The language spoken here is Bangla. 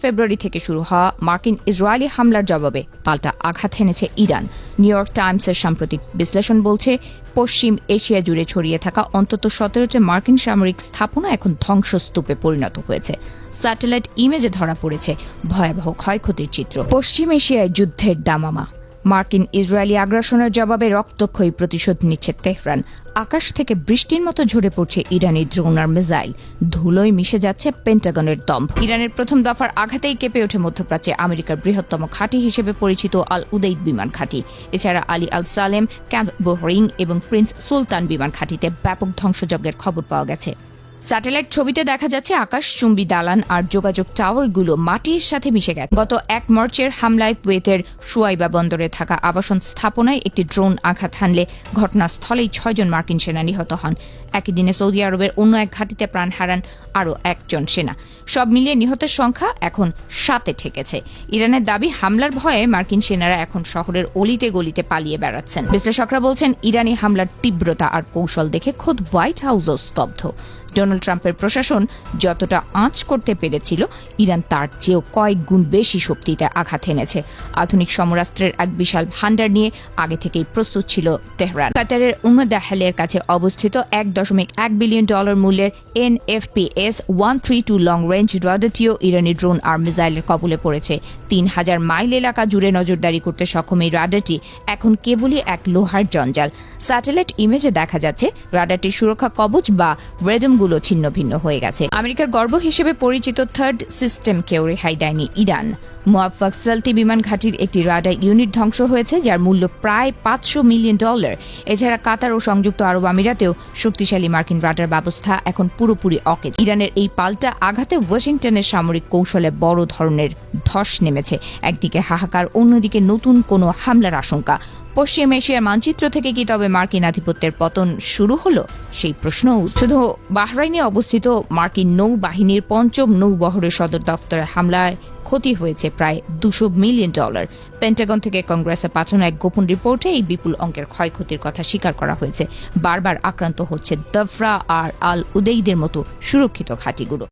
ফেব্রুয়ারি থেকে শুরু হওয়া মার্কিন ইসরায়েলি হামলার জবাবে পাল্টা আঘাত হেনেছে ইরান। নিউ ইয়র্ক টাইমসের সাম্প্রতিক বিশ্লেষণ বলছে, পশ্চিম এশিয়া জুড়ে ছড়িয়ে থাকা অন্তত 17টি মার্কিন সামরিক স্থাপনা এখন ধ্বংসস্তূপে পরিণত হয়েছে। স্যাটেলাইট ইমেজে ধরা পড়েছে ভয়াবহ ক্ষয়ক্ষতির চিত্র। পশ্চিম এশিয়ায় যুদ্ধের দামামা। মার্কিন ইসরায়েলি আগ্রাসনের জবাবে রক্তক্ষয়ী প্রতিশোধ নিচ্ছে তেহরান। আকাশ থেকে বৃষ্টির মতো ঝরে পড়ছে ইরানি ড্রোন আর মিসাইল। ধুলোয় মিশে যাচ্ছে পেন্টাগনের দম্ভ। ইরানের প্রথম দফার আঘাতেই কেঁপে ওঠে মধ্যপ্রাচ্যে আমেরিকার বৃহত্তম ঘাঁটি হিসেবে পরিচিত আল উদেইদ বিমান ঘাঁটি। এছাড়া আলী আল সালেম, ক্যাম্প বোহরিং এবং প্রিন্স সুলতান বিমান ঘাঁটিতে ব্যাপক ধ্বংসযজ্ঞের খবর পাওয়া গেছে। স্যাটেলাইট ছবিতে দেখা যাচ্ছে আকাশচুম্বী দালান আর যোগাযোগ টাওয়ারগুলো মাটির সাথে মিশে গেছে। গত 1 মার্চের হামলায় কুয়েতের শুয়াইবা বন্দরে থাকা আবাসন স্থাপনায় একটি ড্রোন আঘাত হানলে ঘটনাস্থলেই 6 জন মার্কিন সেনা নিহত হন। একই দিনে সৌদি আরবের অন্য এক ঘাঁটিতে প্রাণ হারান আরও 1 জন সেনা। সব মিলিয়ে নিহতের সংখ্যা এখন 7-এ ঠেকেছে। ইরানের দাবি, হামলার ভয়ে মার্কিন সেনারা এখন শহরের অলিতে গলিতে পালিয়ে বেড়াচ্ছেন। বিশ্লেষকরা বলছেন, ইরানি হামলার তীব্রতা আর কৌশল দেখে খোদ হোয়াইট হাউসও স্তব্ধ। ডোনাল্ড ট্রাম্পের প্রশাসন যতটা আঁচ করতে পেরেছিল, ইরান তার চেয়েও কয়েক গুণ বেশি শক্তিতে আঘাত এনেছে। আধুনিক সমরাস্ত্রের এক বিশাল ভান্ডার নিয়ে আগে থেকেই প্রস্তুত ছিল তেহরান। কাতারের উম্মদাহালের কাছে অবস্থিত $1.1 বিলিয়ন মূল্যের NFPS-132 লং রেঞ্জ রাডারটিও ইরানি ড্রোন আর মিসাইলের কবলে পড়েছে। 3000 মাইল এলাকা জুড়ে নজরদারি করতে সক্ষম এই রাডারটি এখন কেবলই এক লোহার জঞ্জাল। স্যাটেলাইট ইমেজে দেখা যাচ্ছে রাডারটির সুরক্ষা কবচ বা রেডমগুলো ছিন্ন ভিন্ন হয়ে গেছে। আমেরিকার গর্ব হিসেবে পরিচিত থার্ড সিস্টেমকেও রেহাই দেয়নি ইরান। মুয়াফফাক সালতি বিমান ঘাঁটির একটি রাডার ইউনিট ধ্বংস হয়েছে, যার মূল্য প্রায় $500 মিলিয়ন। এছাড়া কাতার ও সংযুক্ত আরব আমিরাতেও শক্তিশালী মার্কিন রাডার ব্যবস্থা এখন পুরোপুরি অকেজ। ইরানের এই পাল্টা আঘাতে ওয়াশিংটনের সামরিক কৌশলে বড় ধরনের ধস নেমেছে। একদিকে হাহাকার, অন্যদিকে নতুন কোনো হামলার আশঙ্কা। পশ্চিম এশিয়ার মানচিত্র থেকে কি তবে মার্কিন আধিপত্যের পতন শুরু হলো, সেই প্রশ্নও। শুধু বাহরাইনে অবস্থিত মার্কিন নৌবাহিনীর 5ম নৌবহরের সদর দফতরে হামলায় ক্ষতি হয়েছে প্রায় $200 মিলিয়ন। পেন্টাগন থেকে কংগ্রেসে পাঠানো এক গোপন রিপোর্টে এই বিপুল অঙ্কের ক্ষয়ক্ষতির কথা স্বীকার করা হয়েছে। বারবার আক্রান্ত হচ্ছে দফরা আর আল উদেইদের মতো সুরক্ষিত ঘাঁটিগুলো।